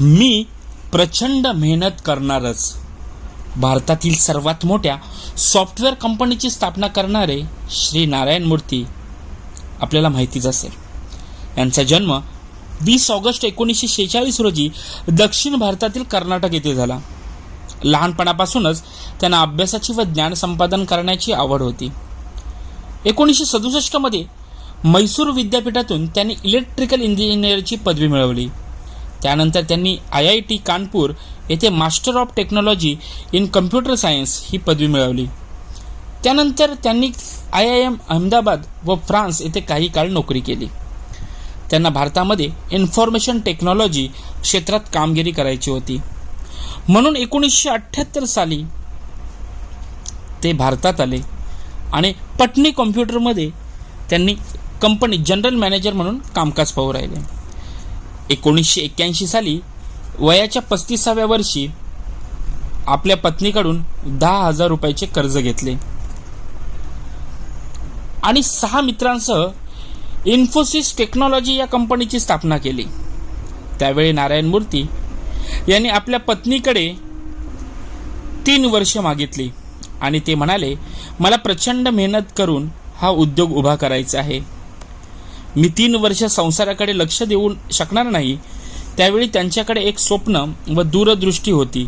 मी प्रचंड मेहनत करणारच. भारतातील सर्वात मोठ्या सॉफ्टवेअर कंपनीची स्थापना करणारे श्री नारायण मूर्ती आपल्याला माहितीच असेल. यांचा जन्म 20 ऑगस्ट 1946 रोजी दक्षिण भारतातील कर्नाटक येथे झाला. लहानपणापासूनच त्यांना अभ्यासाची व ज्ञान संपादन करण्याची आवड होती. 1967 मध्ये मैसूर विद्यापीठातून त्यांनी इलेक्ट्रिकल इंजिनिअरची पदवी मिळवली. त्यानंतर त्यांनी IIT कानपूर येथे master of technology in computer science ही पदवी मिळवली. त्यानंतर त्यांनी IIM अहमदाबाद व फ्रान्स येथे काही काळ नोकरी केली. त्यांना भारतामध्ये इन्फॉर्मेशन टेक्नॉलॉजी क्षेत्रात कामगिरी करायची होती, म्हणून 1978 साली ते भारतात आले आणि पटनी कॉम्प्युटरमध्ये त्यांनी कंपनी जनरल मॅनेजर म्हणून कामकाज पाहू राहिले. 1981 साली वयाच्या 35व्या वर्षी आपल्या पत्नीकडून 10,000 रुपयाचे कर्ज घेतले आणि 6 मित्रांसह इन्फोसिस टेक्नॉलॉजी या कंपनीची स्थापना केली. त्यावेळी नारायण मूर्ती यांनी आपल्या पत्नीकडे 3 वर्ष मागितली आणि ते म्हणाले, मला प्रचंड मेहनत करून हा उद्योग उभा करायचा आहे. मी 3 वर्ष संसाराकडे लक्ष देऊ शकणार नाही. त्यावेळी त्यांच्याकडे एक स्वप्न व दूरदृष्टी होती.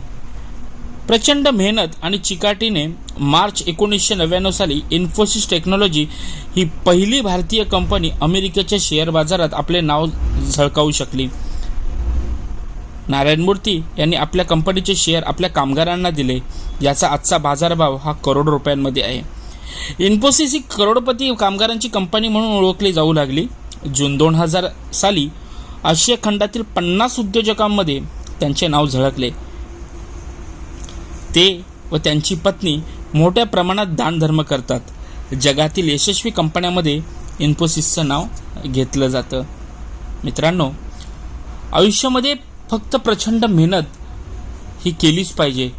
प्रचंड मेहनत आणि चिकाटीने मार्च 1999 साली इन्फोसिस टेक्नॉलॉजी ही पहिली भारतीय कंपनी अमेरिकेच्या शेअर बाजारात आपले नाव झळकावू शकली. नारायण मूर्ती यांनी आपल्या कंपनीचे शेअर आपल्या कामगारांना दिले. याचा आजचा बाजारभाव हा करोड रुपयांमध्ये आहे. इन्फोसिस ही करोडपती कामगारांची कंपनी म्हणून ओळखली जाऊ लागली. जून 2000 साली आशिया खंडातील 50 उद्योजकांमध्ये त्यांचे नाव झळकले. ते व त्यांची पत्नी मोठ्या प्रमाणात दानधर्म करतात. जगातील यशस्वी कंपन्यांमध्ये इन्फोसिसचं नाव घेतलं जातं. मित्रांनो, आयुष्यामध्ये फक्त प्रचंड मेहनत ही केलीच पाहिजे.